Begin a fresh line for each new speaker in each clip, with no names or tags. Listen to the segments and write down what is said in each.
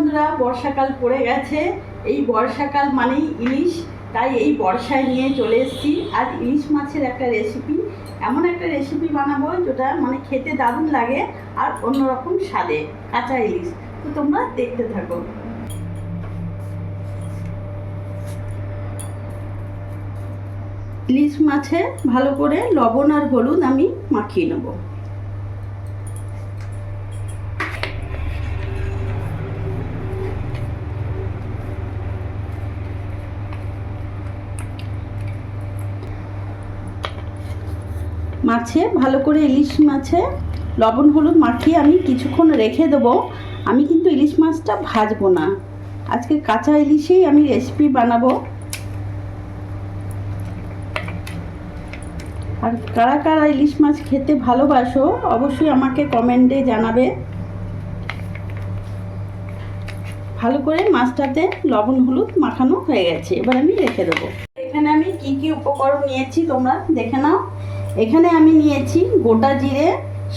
বন্ধুরা, বর্ষাকাল পড়ে গেছে। এই বর্ষাকাল মানেই ইলিশ, তাই এই বর্ষায় নিয়ে চলে এসেছি। আর ইলিশ মাছের একটা রেসিপি, এমন একটা রেসিপি বানাবো যেটা মানে খেতে দারুণ লাগে আর অন্যরকম স্বাদে, কাঁচা ইলিশ। তো তোমরা দেখতে থাকো। ইলিশ মাছে ভালো করে লবণ আর হলুদ আমি মাখিয়ে নেব। মাছে ভালো করে ইলিশ মাছে লবণ হলুদ মাখিয়ে আমি কিছুক্ষণ রেখে দেবো। আমি কিন্তু ইলিশ মাছটা ভাজবো না, আজকে কাঁচা ইলিশেই আমি রেসিপি বানাবো। আর কারা কারা ইলিশ মাছ খেতে ভালোবাসো অবশ্যই আমাকে কমেন্টে জানাবে। ভালো করে মাছটাতে লবণ হলুদ মাখানো হয়ে গেছে, এবার আমি রেখে দেবো। এখানে আমি কি কি উপকরণ নিয়েছি তোমরা দেখে নাও। এখানে আমি নিয়েছি গোটা জিরে,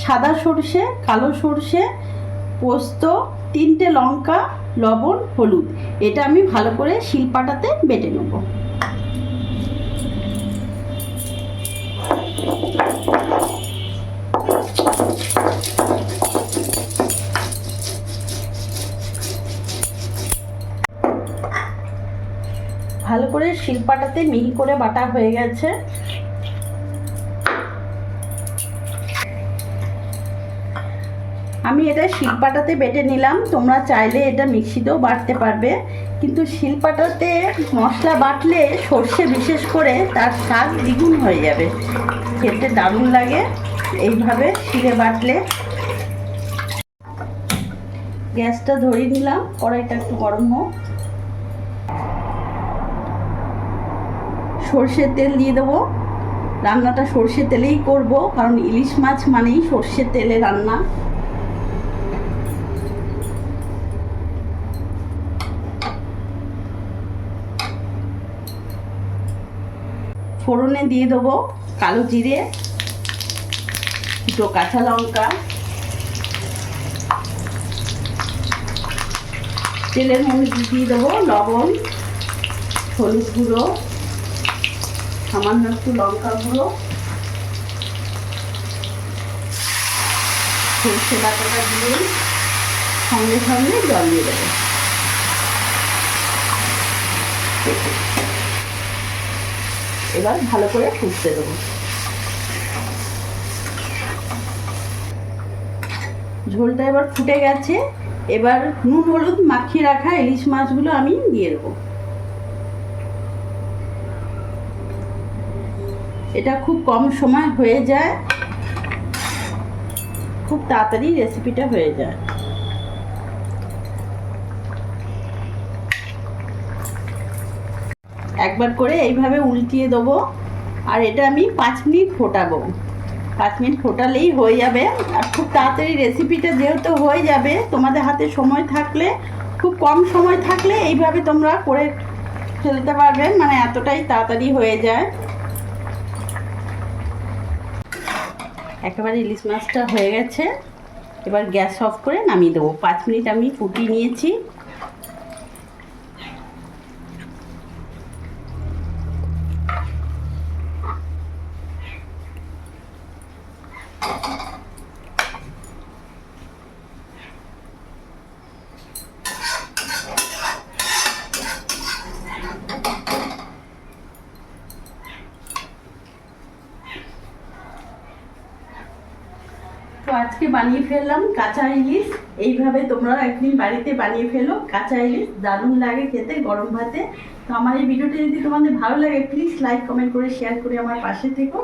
সাদা সর্ষে, কালো সর্ষে, পোস্ত, 3টে লঙ্কা, লবণ, হলুদ। এটা আমি ভালো করে শিলপাটাতে বেটে নেব। ভালো করে শিলপাটাতে মিহি করে বাটা হয়ে গেছে। আমি এটা শিলপাটাতে বেটে নিলাম, তোমরা চাইলে এটা মিক্সিতেও বাটতে পারবে, কিন্তু শিলপাটাতে মশলা বাটলে সর্ষে বিশেষ করে তার স্বাদ দ্বিগুণ হয়ে যাবে, খেতে দারুণ লাগে এইভাবে শিলে বাটলে। গ্যাসটা ধরিয়ে নিলাম, কড়াইটা একটু গরম হোক। সর্ষের তেল দিয়ে দেবো। রান্নাটা সর্ষের তেলেই করব, কারণ ইলিশ মাছ মানেই সর্ষের তেলে রান্না। ফোড়নে দিয়ে দেবো কালো জিরে, দুটো কাঁচা লঙ্কা। তেলের মধ্যে দিয়ে দেবো লবণ, হলুদ গুঁড়ো, সামান্য একটু লঙ্কা গুঁড়ো, সর্ষে বাটাটা দিয়ে সঙ্গে সঙ্গে জল দিয়ে দেবো। এবার ভালো করে ফুটতে দেবো। ঝোলটা এবার ফুটে গেছে, এবার নুন হলুদ মাখিয়ে রাখা ইলিশ মাছগুলো আমি দিয়ে দেবো। এটা খুব কম সময় হয়ে যায়, খুব তাড়াতাড়ি রেসিপিটা হয়ে যায়। একবার করে এইভাবে উল্টিয়ে দেবো, আর এটা আমি 5 মিনিট ফোটাবো। 5 মিনিট ফোটালেই হয়ে যাবে। আর খুব তাড়াতাড়ি রেসিপিটা যেহেতু হয়ে যাবে, তোমাদের হাতে সময় থাকলে, খুব কম সময় থাকলে এইভাবে তোমরা করে ফেলতে পারবে, মানে এতটাই তাড়াতাড়ি হয়ে যায়। একেবারে ইলিশ মাছটা হয়ে গেছে, এবার গ্যাস অফ করে নামিয়ে দেবো। 5 মিনিট আমি ফুটিয়ে নিয়েছি। তো আজকে বানিয়ে ফেললাম কাঁচা ইলিশ। এইভাবে তোমরা একদিন বাড়িতে বানিয়ে ফেলো কাঁচা ইলিশ, দারুণ লাগে খেতে গরম ভাতে। তো আমার এই ভিডিওটা যদি তোমাদের ভালো লাগে প্লিজ লাইক কমেন্ট করে শেয়ার করে আমার পাশে থেকো।